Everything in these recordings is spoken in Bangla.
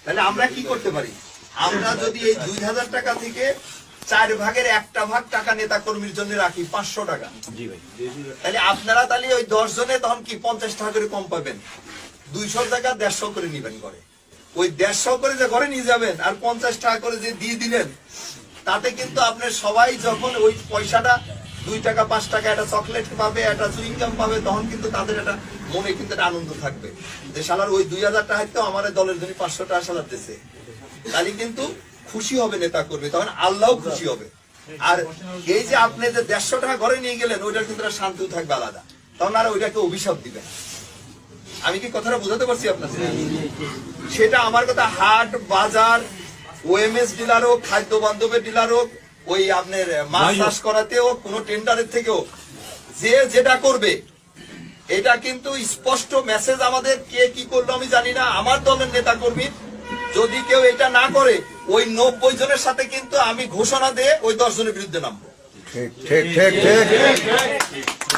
তাহলে আমরা কি করতে পারি? আমরা যদি এই 2000 টাকা থেকে 4 ভাগের 1 ভাগ টাকা নেতা কর্মীর জন্য রাখি 500 টাকা, তাহলে আপনারা তাহলে ওই 10 জনে তখন কি 50 টাকা করে কম পাবেন। 200 টাকা 150 করে নিবেন ঘরে। ওই 150 করে যে ঘরে নিয়ে যাবেন আর 50 টাকা করে যে দিয়ে দিলেন, তাতে কিন্তু আপনার সবাই যখন ওই পয়সাটা 2 টাকা 5 টাকা একটা চকলেট পাবে, একটা চুইং গাম পাবে, তখন কিন্তু তাদের একটা মনে কিন্তু একটা আনন্দ থাকবে যে শালার ওই 2000 টাকা তো আমার দলের জন্য 500 টাকা শালার দিচ্ছে। তাহলে কিন্তু খুশি হবে নেতা কর্মী, তখন আল্লাহও খুশি হবে। আর এই যে আপনি যে 150 টাকা ঘরে নিয়ে গেলেন, ওইটার কিন্তু একটা শান্তিও থাকবে আলাদা, তখন আর ওইটাকে অভিশাপ দিবেন। আমি কি কথাটা বোঝাতে পারছি আপনাদের? সেটা আমার কথা হাট বাজার, ওএমএস ডিলার হোক, খাদ্য বান্ধবের ডিলার হোক, ওই আপনার মাছ চাষ করাতেও কোনো টেন্ডারের থেকেও যে যেটা করবে, এটা কিন্তু স্পষ্ট মেসেজ আমাদের। কে কি করলো আমি জানি না, আমার দলের নেতা কর্মী যদি কেউ এটা না করে, ওই 90 জনের সাথে কিন্তু আমি ঘোষণা দিয়ে ওই 10 জনের বিরুদ্ধে নামবো।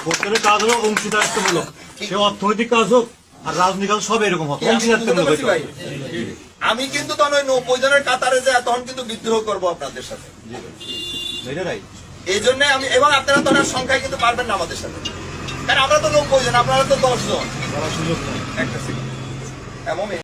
ভোটের কাজ হলো অংশীদারিত্বমূলক, সে অর্থনৈতিক কাজ হোক আর রাজনৈতিক কাজ সব এরকম হবে। আমি কিন্তু তখন ওই 90 জনের কাতারে যায়, তখন কিন্তু বিদ্রোহ করবো আপনাদের সাথে। এই জন্য আমি, এবং আপনারা তো সংখ্যায় কিন্তু পারবেন না আমাদের সাথে, কারণ আমরা তো 90 জন, আপনারা তো 10 জন। একটা এমন